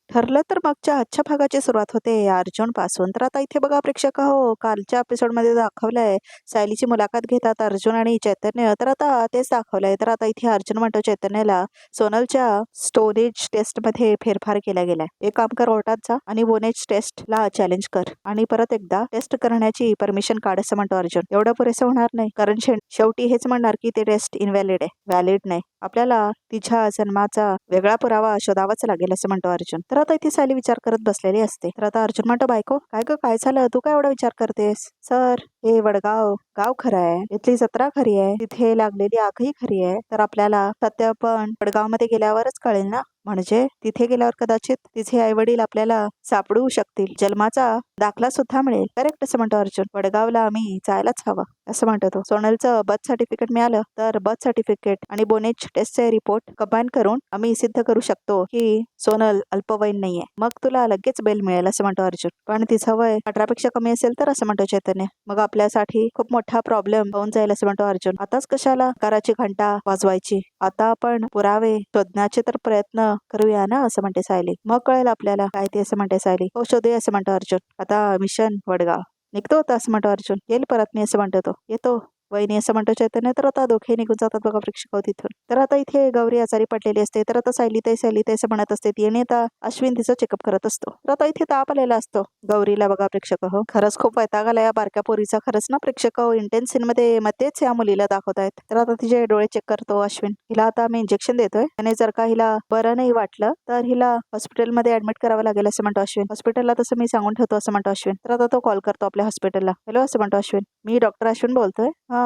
ठरलं तर मागच्या आजच्या भागाची सुरुवात होते अर्जुन पासून. तर आता इथे बघा प्रेक्षक हो, कालच्या एपिसोडमध्ये दाखवलंय सायलीची मुलाखत घेतात अर्जुन आणि चैतन्य. तर आता तेच दाखवलंय. तर आता इथे अर्जुन म्हणतो चैतन्याला सोनलच्या स्टोरेज टेस्ट मध्ये फेरफार केला गेलाय. एक काम कर, कोर्टात जा आणि बोनेज टेस्ट ला चॅलेंज कर आणि परत एकदा टेस्ट करण्याची परमिशन काढ असं म्हणतो अर्जुन. एवढं पुरेसं होणार नाही, कारण शेवटी हेच म्हणणार की ते टेस्ट इनव्हॅलिड आहे, व्हॅलिड नाही. आपल्याला तिच्या जन्माचा वेगळा पुरावा शोधावाच लागेल असं म्हणतो अर्जुन. तर आता इथे सायली विचार करत बसलेली असते. तर आता अर्जुन म्हणतो बायको काय ग, काय झालं, तू काय एवढा विचार करतेस? सर, हे वडगाव गाव खरं आहे, इथली जत्रा खरी आहे, तिथे लागलेली आगही खरी आहे. तर आपल्याला सत्य पण वडगाव मध्ये गेल्यावरच कळेल ना. म्हणजे तिथे गेल्यावर कदाचित तिचे आई वडील आपल्याला सापडू शकतील, जन्माचा दाखला सुद्धा मिळेल. करेक्ट असं म्हणतो अर्जुन. वडगावला आम्ही जायलाच हवं असं म्हणतो तो. सोनलचं बर्थ सर्टिफिकेट मिळालं तर बर्थ सर्टिफिकेट आणि बोनेज टेस्टचे रिपोर्ट कंबाईन करून आम्ही सिद्ध करू शकतो की सोनल अल्पवयीन नाहीये. मग तुला लगेच बेल मिळेल असं म्हणतो अर्जुन. पण तिचं वय 18 पेक्षा कमी असेल तर असं म्हणतो चैतन्य. मग आपल्यासाठी खूप मोठा प्रॉब्लेम होऊन जाईल असं म्हणतो अर्जुन. आताच कशाला कराची घंटा वाजवायची, आता आपण पुरावे शोधण्याचे तर प्रयत्न करूया ना असं म्हणते सायली. मग कळेल आपल्याला काय ते असं म्हणते सायली. हो शोधूया असं म्हणतो अर्जुन. आता मिशन वडगाव निघतो होता असं म्हणतो अर्जुन. येईल परत मी असं म्हणतो तो. येतो वहिनी असं म्हणतो चैतन्य. तर आता दोघे निघून जातात बघा प्रेक्षक तिथून. तर आता इथे गौरी आजारी पडलेली असते. तर आता सायली ते असं म्हणत असते ती, आणि आता अश्विन तिचं चेकअप करत असतो. तर आता इथे ताप आलेला असतो गौरीला बघा प्रेक्षक हो. खरंच खूप वैताग आला या बारक्या पोरीचा. खरंच ना प्रेक्षक हो, इंटेन्स सीन मध्येच या मुलीला दाखवतायत. तर आता तिचे डोळे चेक करतो अश्विन. हिला आता आम्ही इंजेक्शन देतोय आणि जर का हिला बरं नाही वाटलं तर हिला हॉस्पिटलमध्ये ऍडमिट करावं लागेल असं म्हणतो अश्विन. हॉस्पिटलला तसं मी सांगून ठेवतो असं म्हणतो अश्विन. तर आता तो कॉल करतो आपल्या हॉस्पिटलला. हॅलो असं म्हणतो अश्विन. मी डॉक्टर अश्विन बोलतोय. हा.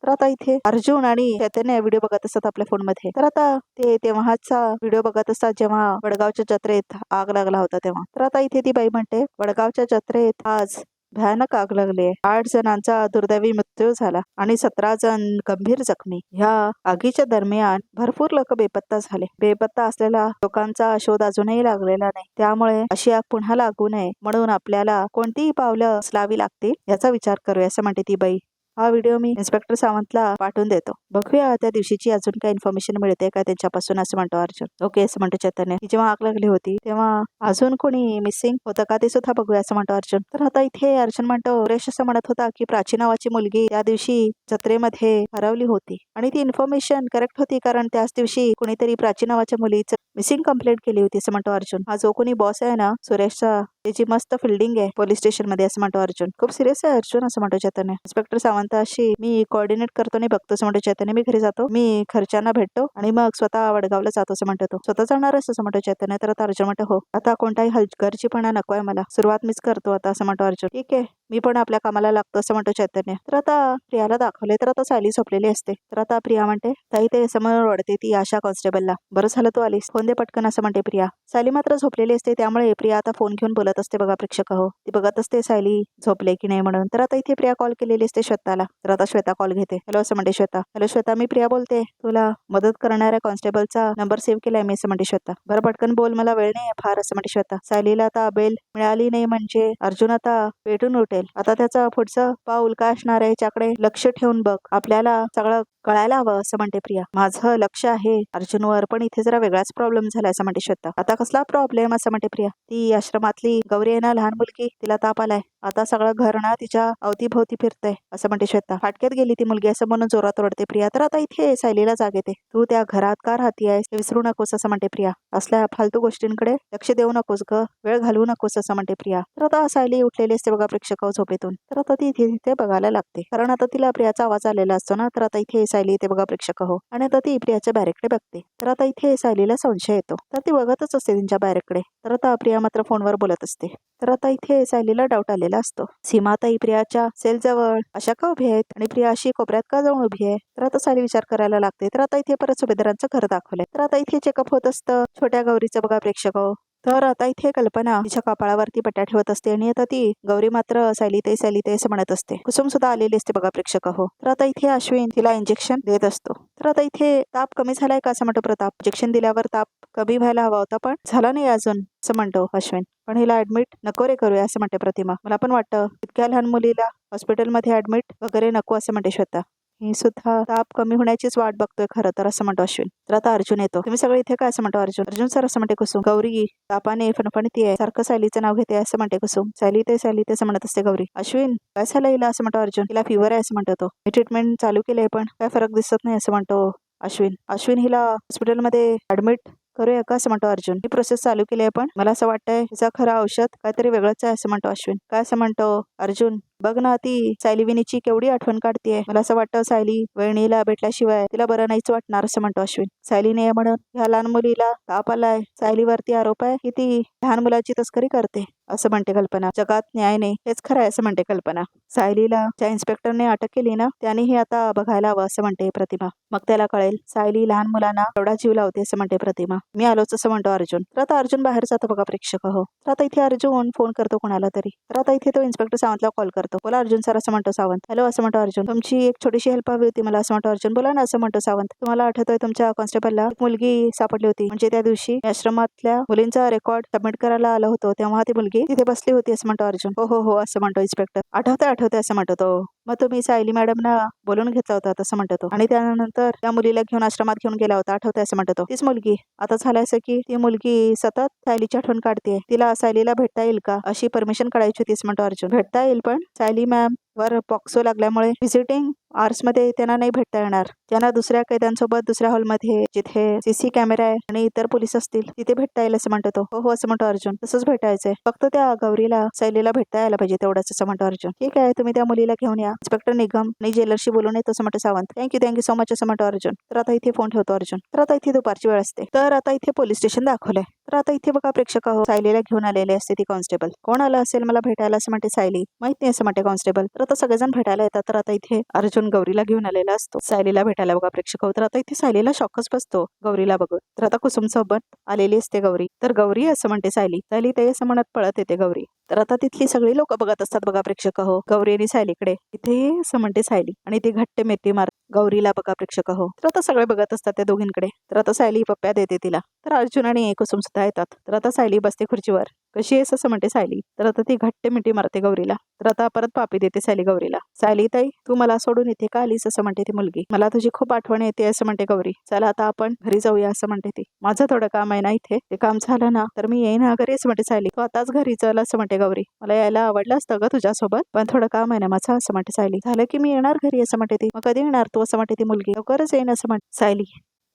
तर आता इथे अर्जुन आणि चैतन्य व्हिडिओ बघत असतात आपल्या फोनमध्ये. तर आता ते तेव्हाचा व्हिडिओ बघत असतात जेव्हा वडगावच्या जत्रेत आग लागला होता तेव्हा. तर आता इथे ती बाई म्हणते वडगावच्या जत्रेत आज भयानक आग लागली. 8 जणांचा दुर्दैवी मृत्यू झाला आणि 17 जण गंभीर जखमी. ह्या आगीच्या दरम्यान भरपूर लोक बेपत्ता झाले. बेपत्ता असलेल्या लोकांचा शोध अजूनही लागलेला नाही. त्यामुळे अशी आग पुन्हा लागू नये म्हणून आपल्याला कोणतीही पावलं उचलावी लागतील याचा विचार करूया असं म्हणते ती बाई. हा व्हिडिओ मी इन्स्पेक्टर सावंतला पाठवून देतो. बघूया त्या दिवशीची अजून काय इन्फॉर्मेशन मिळते का त्यांच्यापासून असं म्हणतो अर्जुन. ओके असं म्हणतो चैतन्य. जेव्हा आग लागली होती तेव्हा अजून कोणी मिसिंग होतं का ते सुद्धा बघूया असं म्हणतो अर्जुन. तर आता इथे अर्जुन म्हणतो सुरेश असं म्हणत होता की प्राची नावाची मुलगी त्या दिवशी जत्रेमध्ये हरवली होती आणि ती इन्फॉर्मेशन करेक्ट होती, कारण त्याच दिवशी कुणीतरी प्राची नावाच्या मुलीचं मिसिंग कंप्लेंट केली होती असं म्हणतो अर्जुन. हा जो कोणी बॉस आहे ना सुरेशचा, त्याची मस्त फिल्डिंग आहे पोलीस स्टेशन मध्ये असं म्हणतो अर्जुन. खूप सिरियस आहे अर्जुन असं म्हणतो चैतन्य. इन्स्पेक्टर सावंताशी मी कोऑर्डिनेट करतो आणि बघतो असं म्हणतो चैतन्य. मी घरी जातो, मी खर्चांना भेटतो आणि मग स्वतः वडगावला जातो असं म्हणतो तो. स्वतः जाणार असं म्हणतो चैतन्य. तर आता अर्जुन म्हणतो हो, आता कोणताही हलगर्जीपणा नकोय मला, सुरुवात मीच करतो आता असं म्हणतो अर्जुन. ठीक आहे, मी पण आपल्या कामाला लागतो असं म्हणतो चैतन्य. तर आता प्रियाला दाखवले तर आता सायली झोपलेली असते. तर आता प्रिया म्हणते ताई ते समोर ओढते ती आशा कॉन्स्टेबलला. बरं झालं तू आलीस, फोन दे पटकन असं म्हणते प्रिया. सायली मात्र झोपलेली असते त्यामुळे प्रिया आता फोन घेऊन बोलत असते बघा प्रेक्षक हो. ती बघत असते सायली झोपले की नाही म्हणून. तर आता इथे प्रिया कॉल केलेली असते श्वेताला. तर आता श्वेता कॉल घेते. हॅलो असं म्हणते श्वेता. हॅलो श्वेता, मी प्रिया बोलते, तुला मदत करणाऱ्या कॉन्स्टेबलचा नंबर सेव्ह केलाय मी असं म्हणते श्वेता. बरं पटकन बोल, मला वेळ नाही फार असं म्हणते श्वेता. सायलीला आता बेल मिळाली नाही म्हणजे अर्जुन आता पेटून उठेल. आता त्याचं पुढचं पाऊल काय असणार आहे याच्याकडे लक्ष ठेवून बघ, आपल्याला सगळं कळायला हवं असं म्हणते प्रिया. माझं लक्ष आहे अर्जुनवर, पण इथे जरा वेगळाच प्रॉब्लेम झाला असं म्हणते श्वेता. आता कसला प्रॉब्लेम असं म्हणते प्रिया. ती आश्रमातली गौरी आहे ना लहान मुलगी, तिला ताप आलाय. आता सगळं घर ना तिच्या अवतीभोवती फिरतंय असं म्हणते श्वेता. फाटक्यात गेली ती मुलगी असं म्हणून जोरात ओरडते प्रिया. तर आता इथे सायलीला जाग येते. तू त्या घरात का राहतीयस हे विसरू नकोस असं म्हणते प्रिया. असल्या फालतू गोष्टींकडे लक्ष देऊ नकोस ग, वेळ घालवू नकोस असं म्हणते प्रिया. तर आता सायली उठलेली असते बघा प्रेक्षक झोपेतून. तर आता ती इथे बघायला लागते, कारण आता तिला प्रियाचा आवाज आलेला असतो ना. तर आता इथे सायली येते बघा प्रेक्षक हो, आणि आता ती प्रियाच्या बॅरेकडे बघते. तर आता इथे सायलीला संशय येतो, तर ती बघतच असते त्यांच्या बॅरेकडे. तर आता प्रिया मात्र फोनवर बोलत असते. तर आता इथे सायलीला डाऊट आलेला असतो. सीमाताई प्रियाच्या सेल जवळ अशा का उभी आहेत आणि प्रिया अशी कोपऱ्यात का जाऊन उभी आहे. तर आता सायली विचार करायला लागते. तर आता इथे परत सुभेदारांचं घर दाखवलंय. तर आता इथे चेकअप होत असतं छोट्या गौरीचं बघा प्रेक्षक हो. तर आता इथे कल्पना तिच्या कपाळावरती पट्ट्या ठेवत असते आणि आता ती गौरी मात्र सायली असं म्हणत असते. कुसुम सुद्धा आलेली असते बघा प्रेक्षक हो. तर आता इथे अश्विन तिला इंजेक्शन देत असतो. तर आता इथे ताप कमी झालाय का असं म्हणतो प्रताप. इंजेक्शन दिल्यावर ताप कमी व्हायला हवा होता पण झाला नाही अजून असं म्हणतो अश्विन. पण हिला ऍडमिट नको रे करूया असं म्हणते प्रतिमा. मला पण वाटतं इतक्या लहान मुलीला हॉस्पिटलमध्ये ऍडमिट वगैरे नको असं म्हणते श्वेता. मी सुद्धा ताप कमी होण्याचीच वाट बघतोय खरं तर, असं म्हणतो अश्विन. तर आता अर्जुन येतो. तुम्ही सगळे इथे काय, असं म्हणतो अर्जुन. अर्जुन सर, असं म्हणते कुसुम. गौरी तापाने फणफणतीये, सारखं सायलीचं नाव घेते असं म्हणते कुसुम. सायली ते असं म्हणत असते गौरी. अश्विन, काय झालं हिला, असं म्हणतो अर्जुन. तिला फिवर आहे असं म्हणतो तो. मी ट्रीटमेंट चालू केली पण काय फरक दिसत नाही असं म्हणतो अश्विन. अश्विन, हिला हॉस्पिटलमध्ये ऍडमिट करूया का, असं म्हणतो अर्जुन. ही प्रोसेस चालू केली आहे पण मला असं वाटतंय तिचा खरं औषध काहीतरी वेगळंच आहे असं म्हणतो अश्विन. काय, असं म्हणतो अर्जुन. बघ ना, ती सायली विनीची केवढी आठवण काढतीये. मला असं वाटतं सायली वहिनीला भेटल्याशिवाय तिला बरं नाहीच वाटणार असं म्हणतो अश्विन. सायलीने म्हणून ह्या लहान मुलीला ताप आलाय. सायलीवरती आरोप आहे की ती लहान मुलाची तस्करी करते असं म्हणते कल्पना. जगात न्याय नाही हेच खरं आहे असं म्हणते कल्पना. सायलीला ज्या इन्स्पेक्टरने अटक केली ना त्यानेही आता बघायला हवं असं म्हणते प्रतिमा. मग त्याला कळेल सायली लहान मुलांना एवढा जीव लावते असं म्हणते प्रतिमा. मी आलोच असं म्हणतो अर्जुन. तर आता अर्जुन बाहेर जातो बघा प्रेक्षक हो. तर आता इथे अर्जुन फोन करतो कोणाला तरी. तर आता इथे तो इन्स्पेक्टर सावंतला कॉल करतो. बोला अर्जुन सर, असं म्हणतो सावंत. हॅलो, असं म्हणतो अर्जुन. तुमची एक छोटीशी हेल्प हवी होती मला, असं म्हणतो अर्जुन. बोला ना, असं म्हणतो सावंत. तुम्हाला आठवतोय तुमच्या कॉन्स्टेबलला एक मुलगी सापडली होती, म्हणजे त्या दिवशी आश्रमातल्या मुलींचा रेकॉर्ड सबमिट करायला आलं होतं तेव्हा ती मुलगी तिथे बसली होती असं म्हणतो अर्जुन. हो हो हो, असं म्हणतो इन्स्पेक्टर. आठवतंय असं म्हणतो तो. मग तुम्ही सायली मॅडमना बोलून घेतला होता तसं म्हणतो तो. आणि त्यानंतर त्या मुलीला घेऊन आश्रमात घेऊन गेला होता, आठवतंय असं म्हणतो तो. तीच मुलगी. आता झालंय असं की ती मुलगी सतत सायलीची आठवण काढते. तिला सायलीला भेटता येईल का अशी परमिशन काढायची होती असं म्हणतो अर्जुन. भेटता येईल पण सायली मॅम वर पॉक्सो लागल्यामुळे व्हिजिटिंग आर्ट्स मध्ये त्यांना नाही भेटता येणार. त्यांना दुसऱ्या कैद्यांसोबत दुसऱ्या हॉलमध्ये जिथे सीसी कॅमेरा आहे आणि इतर पोलीस असतील तिथे भेटता येईल असं म्हणतो तो. हो हो, असं म्हणतो अर्जुन. तसंच भेटायचंय, फक्त त्या गौरीला सायलीला भेटता यायला पाहिजे तेवढंच असं म्हणतो अर्जुन. ठीक आहे, तुम्ही त्या मुलीला घेऊन या. इन्स्पेक्टर निगम आणि जेलरशी बोलून येतो असं म्हणतो सावंत. थँक्यू सो मच असं म्हणतो अर्जुन. तर आता इथे फोन ठेवतो अर्जुन. तर आता इथे दुपारची वेळ असते. तर आता इथे पोलीस स्टेशन दाखवलंय. तर आता इथे बघा प्रेक्षक हो, सायलीला घेऊन आलेले असते ती कॉन्स्टेबल. कोण आलं असेल मला भेटायला असं म्हणते सायली. माहित नाही असं म्हणते कॉन्स्टेबल. तर आता सगळेजण भेटायला येतात. तर आता इथे अर्जुन गौरीला घेऊन आलेला असतो सायलीला भेटायला बघा प्रेक्षक हो. तर आता इथे सायलीला शॉकच बसतो गौरीला बघून. तर आता कुसुम सोबत आलेली असते गौरी. तर गौरी असं म्हणते सायली. सायली ते असं म्हणत पळत येते गौरी. तर आता तिथली सगळी लोक बघत असतात बघा प्रेक्षक हो गौरी आणि सायलीकडे. इथे असं म्हणते सायली आणि ती घट्ट मिठी मार गौरीला बघा प्रेक्षक हो. तर आता सगळे बघत असतात त्या दोघींकडे. तर आता सायली पप्प्या देते तिला. तर अर्जुन आणि कुसुम सुद्धा येतात. तर आता सायली बसते खुर्चीवर. कशी आहेस असं म्हणते सायली. तर आता ती घट्ट मिठी मारते गौरीला. तर आता परत पापी देते सायली गौरीला. सायली ताई, तू मला सोडून इथे का आलीस असं म्हणते ती मुलगी. मला तुझी खूप आठवण येते असं म्हणते गौरी. चला आता आपण घरी जाऊया असं म्हणते ती. माझं थोडं काम आहे ना इथे, ते काम झालं ना तर मी येईन घरी असं म्हणते सायली. तू आताच घरी चल असं म्हणते गौरी. मला यायला आवडलं असतं ग तुझ्यासोबत, पण थोडं काम आहे ना माझं असं म्हणते सायली. झालं की मी येणार घरी असं म्हणते ती. मग कधी येणार तू असं म्हणते ती मुलगी. लवकरच येईन असं म्हणते सायली.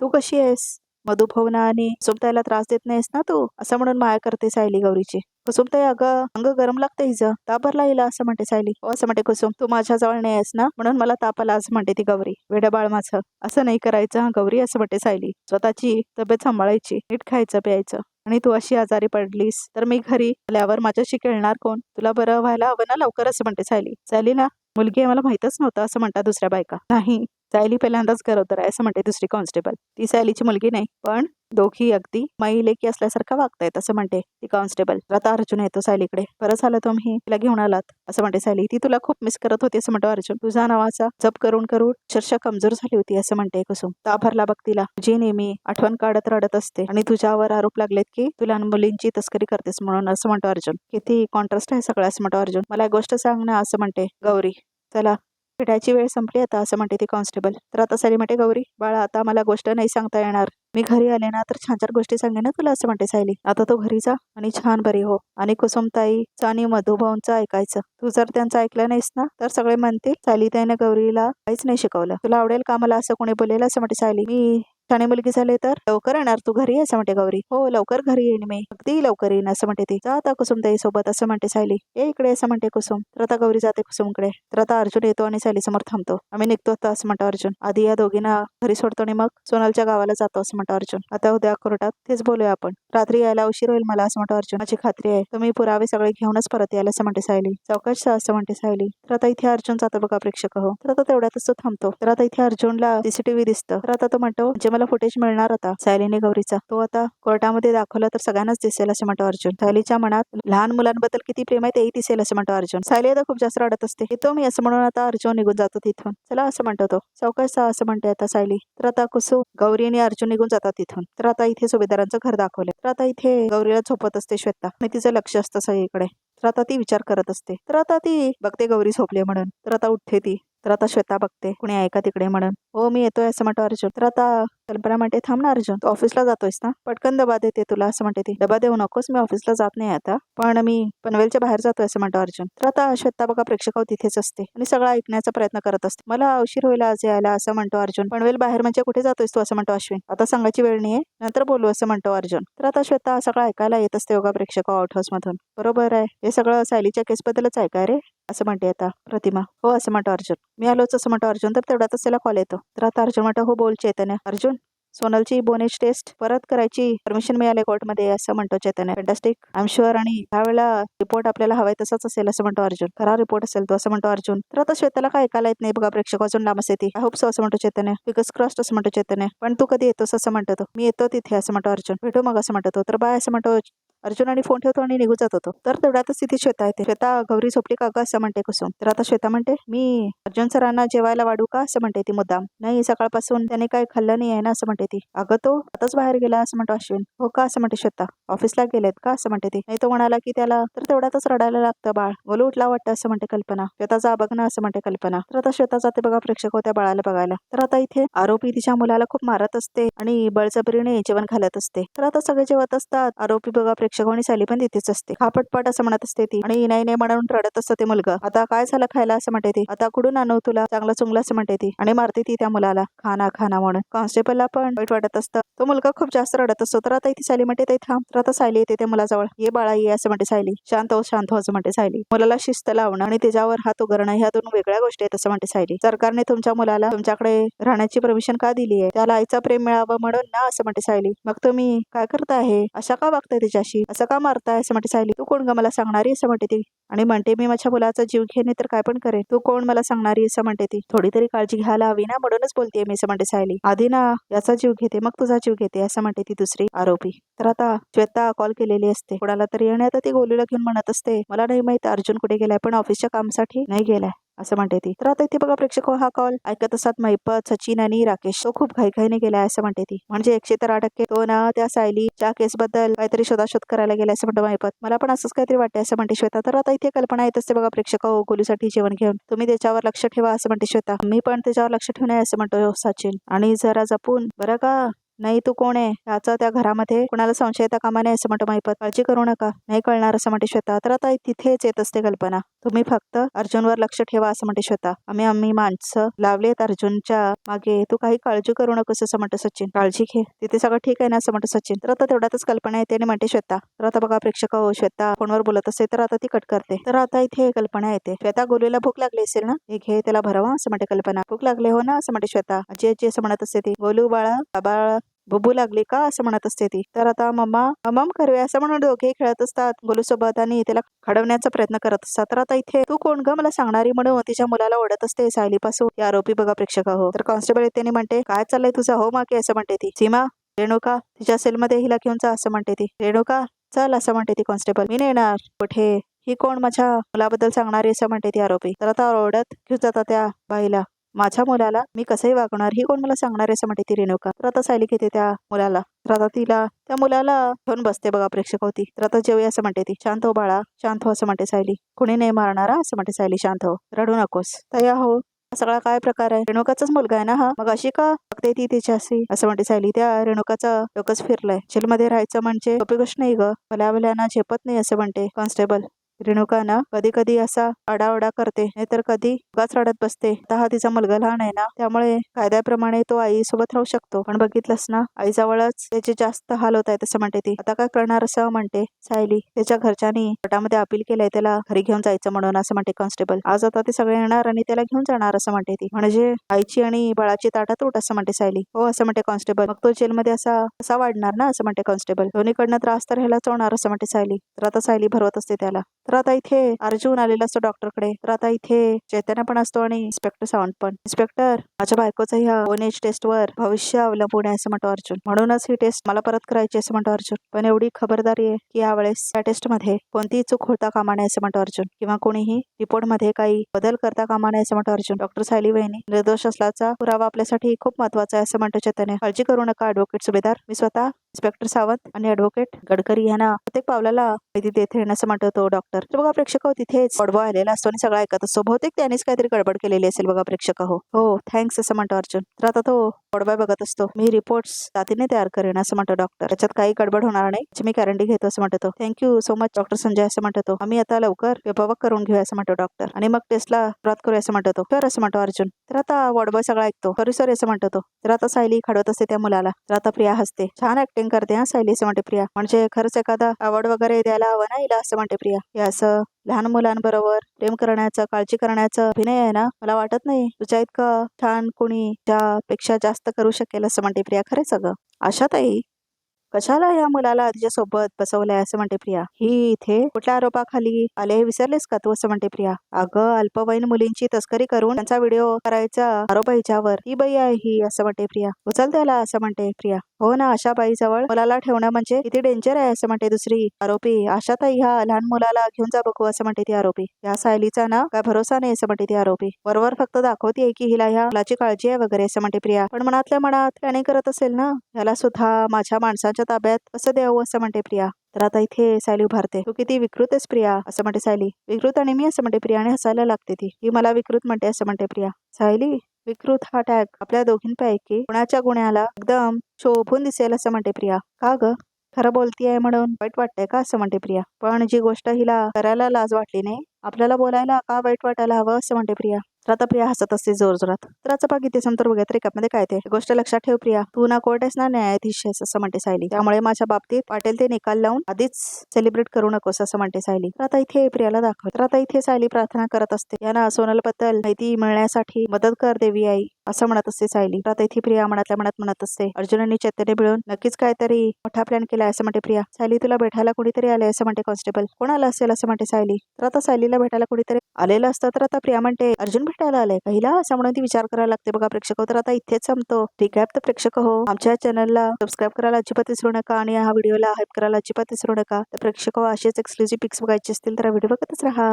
तू कशी आहेस? मधुभावना आणि कुसुमताईला त्रास देत नाहीस ना तू, असं म्हणून माया करते सायली गौरीची. कुसुमताई, अगं अंग गरम लागतं हिचं, ताप भरला हिला असं म्हणते सायली. हो असं म्हणते कुसुम. तू माझ्या जवळ नाही आहेस ना म्हणून मला ताप आला असं म्हणते ती गौरी. वेडं बाळ माझं, असं नाही करायचं हा गौरी असं म्हणते सायली. स्वतःची तब्येत सांभाळायची, नीट खायचं प्यायचं. आणि तू अशी आजारी पडलीस तर मी घरी आल्यावर माझ्याशी खेळणार कोण? तुला बरं व्हायला हवं ना लवकर असं म्हणते सायली. सायली ना मुलगी आहे मला माहितच नव्हतं असं म्हणतात दुसऱ्या बायका. नाही, सायली पहिल्यांदाच गरोदर आहे असं म्हणते दुसरी कॉन्स्टेबल. ती सायलीची मुलगी नाही, पण दोघी अगदी माई लेकी असल्यासारखं वागतायत असं म्हणते ती कॉन्स्टेबल. आता अर्जुन येतो सायलीकडे. बरं झालं तुम्ही तिला घेऊन आलात असं म्हणते सायली. ती तुला खूप मिस करत होती असं म्हणतो अर्जुन. तुझा नावाचा जप करून करून अक्षरशः कमजोर झाली होती असं म्हणते कुसुम. ताप भरला बघ तिला. तुझी नेहमी आठवण काढत रडत असते आणि तुझ्यावर आरोप लागलेत की तू लहान मुलींची तस्करी करतेस म्हणून असं म्हणतो अर्जुन. किती कॉन्ट्रास्ट आहे सगळं असं म्हणतो अर्जुन. मला एक गोष्ट सांग ना असं म्हणते गौरी. चला भेटायची वेळ संपली आता असं म्हणते ती कॉन्स्टेबल. तर आता सायली म्हणते गौरी बाळा आता मला गोष्ट नाही सांगता येणार, मी घरी आले ना तर छान छान गोष्टी सांगेन ना तुला असं म्हणते सायली. आता तो घरी जा आणि छान बरी हो. आणि कुसुमताईचं आणि मधुभाऊंचं ऐकायचं. तू जर त्यांचं ऐकलं नाहीस ना तर सगळे म्हणतील सायली ताईने गौरीला काहीच नाही शिकवलं. तुला आवडेल का मला असं कोणी बोलेलं असं म्हणते सायली. मी शाणे मुलगी झाले तर लवकर येणार तू घरी असं म्हणते गौरी. हो लवकर घरी येईन मी, अगदी लवकर येईन असं म्हणते ती. जा आता कुसुमताई सोबत असं म्हणते सायली. ये इकडे असं म्हणते कुसुम. तर आता गौरी जाते कुसुमकडे. तर आता अर्जुन येतो आणि सायली समोर थांबतो. आम्ही निघतो आता असं म्हणतो अर्जुन. आधी या दोघींना घरी सोडतो आणि मग सोनलच्या गावाला जातो असं म्हणतो अर्जुन. आता उद्या कोर्टात तेच बोलूया आपण. रात्री यायला उशीर होईल मला असं म्हणतो अर्जुन. माझी खात्री आहे तुम्ही पुरावे सगळे घेऊनच परत यायला असं म्हणते सायली. चौकश असं म्हणते सायली. तर आता इथे अर्जुन जातो बघा प्रेक्षक हो. तर आता तेवढ्यातच तो थांबतो. तर आता इथे अर्जुनला सीसीटीव्ही दिसतं. तर आता तो म्हणतो म्हणजे मला फुटेज मिळणार होता सायलीने गौरीचा, तो आता कोर्टामध्ये दाखवला तर सगळ्यांनाच दिसेल असं म्हणतो अर्जुन. सायलीच्या मनात लहान मुलांबद्दल किती प्रेम आहे तेही दिसेल असं म्हणतो अर्जुन. सायली आता खूप जास्त रडत असते. येतो मी असं म्हणून आता अर्जुन निघून जातो तिथून. चला असं म्हणतो तो. चौकश असं म्हणते आता सायली. तर आता कुसुम गौरी आणि अर्जुन निघून जातात तिथून. तर आता इथे सुभेदारांचं घर दाखवलं. तर आता इथे गौरीला झोपत असते श्वेता आणि तिचं लक्ष असतं सगळीकडे. तर आता ती विचार करत असते. तर आता ती बघते गौरी झोपली म्हणून. तर आता उठते ती तर आता श्वेता बघते कुणी आहे का तिकडे म्हणून. हो मी येतोय असं म्हणतो अर्जुन. तर आता कल्पना म्हणते थांब ना अर्जुन, तू ऑफिसला जातोयस ना, पटकन डबा देते तुला असं म्हणते ती. डबा देऊ नकोस, मी ऑफिसला जात नाही आता, पण मी पनवेलच्या बाहेर जातोय असं म्हणतो अर्जुन. तर आता श्वेता बघा प्रेक्षक तिथेच असते आणि सगळं ऐकण्याचा प्रयत्न करत असते. मला उशीर होईल आज यायला असं म्हणतो अर्जुन. पनवेल बाहेर म्हणजे कुठे जातोयस तू असं म्हणतो अश्विन. आता सांगायची वेळ नाहीये, नंतर बोलू असं म्हणतो अर्जुन. तर आता श्वेता सगळं ऐकायला येत असते बघा प्रेक्षक आउट हाऊस मधून. बरोबर आहे, हे सगळं सायलीच्या केस बद्दलच ऐकाय रे असं म्हणते आता प्रतिमा. हो असं म्हणतो अर्जुन. मी आलोच असं म्हणतो अर्जुन. तर तेवढ्यातच त्याला कॉल येतो. तर आता अर्जुन म्हणतो हो बोल चैतन्य. अर्जुन सोनलची बोनेज टेस्ट परत करायची परमिशन मिळाली कोर्टमध्ये असं म्हणतो चैतन्य. फॅन्टॅस्टिक, आय एम शुअर, आणि ह्यावेळेला रिपोर्ट आपल्याला हवाय तसाच असेल असं म्हणतो अर्जुन. खरा रिपोर्ट असेल तो असं म्हणतो अर्जुन. तर आता श्वेताला काय ऐकायला येत नाही बघा प्रेक्षक अजून लांब असे ती. आय होप सो असं म्हणतो चैतन्य. फिगर्स क्रॉस्ड असं म्हणतो चैतन्य. पण तू कधी येतोस असं म्हणतो तो. मी येतो तिथे असं म्हणतो अर्जुन. भेटू मग असं म्हणतो तो. तर बाय असं म्हणतो अर्जुन आणि फोन ठेवतो आणि निघून जात होतो. तर तेवढ्यातच तिथे श्वेता येते. श्वेता गौरी झोपली का असं म्हणते कुसुम. तर आता श्वेता म्हणते मी अर्जुन सरांना जेवायला वाढू का असं म्हणते ती मुद्दाम. नाही सकाळपासून त्याने काही खाल्लं नाही आहे ना असं म्हणते ती. अगं तो आताच बाहेर गेला असं म्हणतो अश्विन. हो का असं म्हणते श्वेता. ऑफिसला गेलेत का असं म्हणते ती. नाही तो म्हणाला की त्याला. तर तेवढ्यातच रडायला लागतं बाळ. बोलू उठला वाटतं असं म्हणते कल्पना. श्वेता जा बघ ना असं म्हणते कल्पना. तर आता श्वेता जाते बघा प्रेक्षक त्या बाळाला बघायला. तर आता इथे आरोपी तिच्या मुलाला खूप मारत असते आणि बळजबरीने जेवण घालत असते. तर आता सगळे जेवत असतात. आरोपी बघा प्रेक्षक आणि सायली पण तिथेच असते. खापटपट असं म्हणत असते ती आणि नाही नाही म्हणून रडत असतं ते मुलगा. आता काय झालं खायला असं म्हणते ती. आता कुठून आणू तुला चांगलं चुंगलं असं म्हणते ती आणि मारते ती त्या मुलाला खाना खाना म्हणून. कॉन्स्टेबलला पण वाईट वाटत असतं. तो मुलगा खूप जास्त रडत असतो. तर आता इथे सायली म्हणते ते थांब. तर आता सायली येते त्या मुलाजवळ. ये बाळा ये असं म्हणते सायली. शांत हो असं म्हणते सायली. मुलाला शिस्त लावणं आणि त्याच्यावर हात उगारणं ह्या दोन वेगळ्या गोष्टी आहेत असं म्हणते सायली. सरकारने तुमच्या मुलाला तुमच्याकडे राहण्याची परमिशन का दिली आहे? त्याला आईचं प्रेम मिळावं म्हणून ना असं म्हणते सायली. मग तुम्ही काय करताय? अशा का वागताय तिच्याशी? असं का मारताय असं म्हणते सायली. तू कोण ग मला सांगणारी असं म्हणते ती आणि म्हणते मी माझ्या मुलाचा जीव घेणे तर काय पण करेन. तू कोण मला सांगणारी असं म्हणते ती. थोडी तरी काळजी घ्यायला हवी ना म्हणूनच बोलतेय मी असं म्हणते सायली. आधी ना याचा जीव घेते मग तुझा जीव घेते असं म्हणते ती दुसरी आरोपी. तर आता श्वेता कॉल केलेली असते कोणाला तरी आणि आता ती गोलूला घेऊन म्हणत असते मला नाही माहित अर्जुन कुठे गेलाय पण ऑफिसच्या कामासाठी नाही गेलाय असं म्हणते ती. तर आता इथे बघा प्रेक्षक हा कॉल ऐकत असतात महिपत, सचिन आणि राकेश. तो खूप घाईघाईने गेलाय असं म्हणते ती. म्हणजे 103% तो ना त्या सायलीच्या केस बद्दल काहीतरी शोधाशोध करायला गेलाय असं म्हणतो महिपत. मला पण असंच काहीतरी वाटते असं म्हणते श्वेता. तर आता इथे कल्पना येत असते बघा प्रेक्षक गोलूसाठी जेवण घेऊन. तुम्ही त्याच्यावर लक्ष ठेवा असं म्हणते श्वेता. मी पण त्याच्यावर लक्ष ठेवणे असं म्हणतो सचिन. आणि जरा जपून बरं का. नाही तू कोण आहे याचा त्या घरामध्ये कुणाला संशय येता कामा नये असं म्हणतो महिपत. काळजी करू नका, नाही कळणार असं म्हणते श्वेता. तर आता तिथेच येत असते कल्पना. तुम्ही फक्त अर्जुनवर लक्ष ठेवा असं म्हणते श्वेता. आम्ही माणसं लावलेत अर्जुनच्या मागे, तू काही काळजी करू नकोस असं म्हणतो सचिन. काळजी घे, तिथे सगळं ठीक आहे ना असं म्हणतो सचिन. तर आता तेवढ्यातच कल्पना येते आणि म्हणते श्वेता. तर आता बघा प्रेक्षक श्वेता फोनवर बोलत असते तर आता ती कट करते. तर आता इथे कल्पना येते. श्वेता गोलूला भूक लागली असेल ना, हे घे त्याला भरवा असं म्हणते कल्पना. भूक लागले हो ना असं म्हणते श्वेता. आजी आजी असं म्हणत असते ती. गोलू बाळा बाबा बुबू लागली का असं म्हणत असते ती. तर आता मम्मा मम्मा करूया असं म्हणून दोघे खेळत असतात गोलू सोबत आणि त्याला खडवण्याचा प्रयत्न करत असतात. तर आता इथे तू कोण ग मला सांगणारी म्हणून तिच्या मुलाला ओढत असते सायलीपासून ही आरोपी बघा प्रेक्षक हो. तर कॉन्स्टेबल येते आणि म्हणते काय चाललंय तुझा हो मागे असं म्हणते ती. सीमा रेणुका तिच्या सेलमध्ये हिला घेऊन जा असं म्हणते ती. रेणुका चल असं म्हणते ती कॉन्स्टेबल. मी नाही येणार. कुठे ही कोण माझ्या मुलाबद्दल सांगणारी असं म्हणते ती आरोपी. तर आता ओरडत घेऊन जातात त्या बाईला. माझ्या मुलाला मी कसंही वागणार ही कोण मला सांगणार असं म्हणते ती रेणुका. तर आता सायली घेते त्या मुलाला. तर आता तिला त्या मुलाला घेऊन बसते बघा प्रेक्षक होती. तर आता जेवूया असं म्हणते ती. शांत हो बाळा शांत हो असं म्हणते सायली. कुणी नाही मारणारा असं म्हणते सायली. शांत हो, रडू नकोस. तया हो हा सगळा काय प्रकार आहे? रेणुकाचाच मुलगा आहे ना हा, मग अशी का बघते ती तिच्याशी असं म्हणते सायली. त्या रेणुकाचं डोकंच फिरलंय. जेलमध्ये राहायचं म्हणजे सोपी गोष्ट नाही ग. भल्याभल्याना झेपत नाही असं म्हणते कॉन्स्टेबल. रेणुका ना कधी कधी असा आडाओडा करते नाहीतर कधी उगाच रडत बसते. आता हा तिचा मुलगा लहान आहे ना त्यामुळे कायद्याप्रमाणे तो आई सोबत राहू शकतो. पण बघितलंस ना आईजवळच त्याचे जास्त हाल होत आहेत असं म्हणते ती. आता काय करणार असं म्हणते सायली. त्याच्या घरच्यांनी कोर्टामध्ये अपील केलंय त्याला घरी घेऊन जायचं म्हणून असं म्हणते कॉन्स्टेबल. आज आता ते सगळे येणार आणि त्याला घेऊन जाणार असं म्हणते ती. म्हणजे आईची आणि बाळाची ताटातूट असं म्हणते सायली. हो असं म्हणते कॉन्स्टेबल. मग तो जेलमध्ये असा वाढणार ना असं म्हणते कॉन्स्टेबल. दोन्हीकडनं त्रास तर ह्यालाच होणार असं म्हणते सायली. तर आता सायली भरवत असते त्याला. तर आता इथे अर्जुन आलेला असतो डॉक्टरकडे. तर आता इथे चैतन्य पण असतो आणि इन्स्पेक्टर सावंत पण. इन्स्पेक्टर माझ्या बायकोचं ह्या बोनेज टेस्टवर भविष्य अवलंबून आहे असं म्हणतो अर्जुन. म्हणूनच ही टेस्ट मला परत करायची असं म्हणतो अर्जुन. पण एवढी खबरदारी आहे की यावेळेस या टेस्ट मध्ये कोणतीही चूक होता कामा नये असं म्हणतो अर्जुन. किंवा कोणीही रिपोर्ट मध्ये काही बदल करता कामा नये असं म्हणतो अर्जुन. डॉक्टर सायली वहिनी निर्दोष असल्याचा पुरावा आपल्यासाठी खूप महत्वाचा आहे असं म्हणतो चैतन्य. काळजी करू नका ऍडव्होकेट सुभेदार, मी स्वतः इन्स्पेक्टर सावंत आणि ॲडव्होकेट गडकरी यांना प्रत्येक पावलाला माहिती देत असं म्हणतो डॉक्टर. तर बघा प्रेक्षक हो, तिथेच वडबॉय आलेला असतो आणि सगळं ऐकत असतो. बहुतेक त्यानेच काहीतरी गडबड केलेली असेल बघा प्रेक्षक हो थँक्स असं म्हणतो अर्जुन. तर आता तो वडबॉय बघत असतो. मी रिपोर्ट्स तातडीने तयार करेन असं म्हणतो डॉक्टर. त्याच्यात काही गडबड होणार नाही याची मी गॅरंटी घेतो असं म्हणतो. Thank you so much doctor Sanjay असं म्हणतो. आम्ही आता लवकर पेपरवर्क करून घेऊया असं म्हणतो डॉक्टर आणि मग टेस्टला सुरुवात करूया असं म्हणतो. तर असं म्हणतो अर्जुन. तर आता वडबॉय सगळं ऐकतो. सॉरी असं म्हणतो. तर आता सायली खडवत असते त्या मुलाला. तर आता प्रिया हसते. छान ऍक्टिंग करते हा सायली असं म्हणते प्रिया. म्हणजे खरंच एखादा अवॉर्ड वगैरे द्यायला हवं ना हिला असं म्हणते प्रिया. हे असं लहान मुलांबरोबर प्रेम करण्याचं काळजी करण्याचं अभिनय आहे ना, मला वाटत नाही तुझ्या इतकं छान कोणी त्यापेक्षा जास्त करू शकेल असं म्हणते प्रिया. खरंच सगळं आशाताई कशाला या मुलाला तिच्या सोबत बसवलंय असं म्हणते प्रिया. ही इथे कुठल्या आरोपाखाली आले हे विसरलेस का तू असं म्हणते प्रिया. अगं अल्पवयीन मुलींची तस्करी करून त्यांचा व्हिडिओ करायचा आरोप आहे हिच्यावर. ही बाई आहे ही असं म्हणते प्रिया. उचल त्याला असं म्हणते प्रिया. हो ना, अशा बाईजवळ मुलाला ठेवणं म्हणजे किती डेंजर आहे असं म्हणते दुसरी आरोपी. आशाताई ह्या लहान मुलाला घेऊन जा बघू असं म्हणते ती आरोपी. या सायलीचा ना काय भरोसा नाही असं म्हणते ती आरोपी. वरवर फक्त दाखवते की हिला ह्या मुलाची काळजी आहे वगैरे असं म्हणते प्रिया. पण मनातल्या मनात प्लॅनिंग करत असेल ना, याला सुद्धा माझ्या माणसाच्या ताब्यात कसं द्यावं असं म्हणते प्रिया. तर आता इथे सायली उभारते. तू किती विकृत आहेस प्रिया असं म्हणते सायली. विकृत आणि मी असं म्हणते प्रिया आणि हसायला लागते ती. ही मला विकृत म्हणते असं म्हणते प्रिया. सायली विकृत हा टॅग आपल्या दोघींपैकी कुणाच्या गुन्ह्याला एकदम शोभून दिसेल असं म्हणते प्रिया. का ग खरं बोलतीये म्हणून वाईट वाटतंय का असं म्हणते प्रिया. पण जी गोष्ट हिला करायला लाज वाटली नाही आपल्याला बोलायला का वाईट वाटायला हवं असं म्हणते प्रिया. तर आता प्रिया हसत असते जोरजोरात. तर आता बघ इथे संतर बघा रेकअपमध्ये काय ते गोष्ट लक्षात ठेव प्रिया. तू ना कोर्ट आहेस ना न्यायाधीश आहेस असं म्हणते सायली. त्यामुळे माझ्या बाबतीत वाटेल ते निकाल लावून आधीच सेलिब्रेट करू नकोस असं म्हणते सायली. तर आता इथे प्रियाला दाखव. तर आता इथे सायली प्रार्थना करत असते. यांना सोनलबद्दल माहिती मिळण्यासाठी मदत कर देवी आई असं म्हणत असते सायली. तर आता इथे प्रिया मनातल्या मनात म्हणत असते अर्जुन आणि चैतन्य मिळून नक्कीच काहीतरी मोठा प्लॅन केलाय असं म्हणते प्रिया. सायली तुला भेटायला कोणीतरी आलंय असं म्हणते कॉन्स्टेबल. कोण आलं असेल असं म्हणते सायली. तर आता सायलीला भेटायला कोणीतरी आलेलं असतं. तर आता प्रिया म्हणते अर्जुन भेटायला आलंय पहिला असं म्हणून ती विचार करायला लागते बघा प्रेक्षक. तर आता इथेच संपतो ठीक आहे. तर प्रेक्षक हो आमच्या चॅनलला सबस्क्राईब करायला अजिबात विसरू नका आणि हा व्हिडिओला हाईप करायला अजिबात विसरू नका. तर प्रेक्षक हो असेच एक्सक्लुझिव्ह पिक्स बघायचे असतील तर व्हिडिओ बघतच राहा.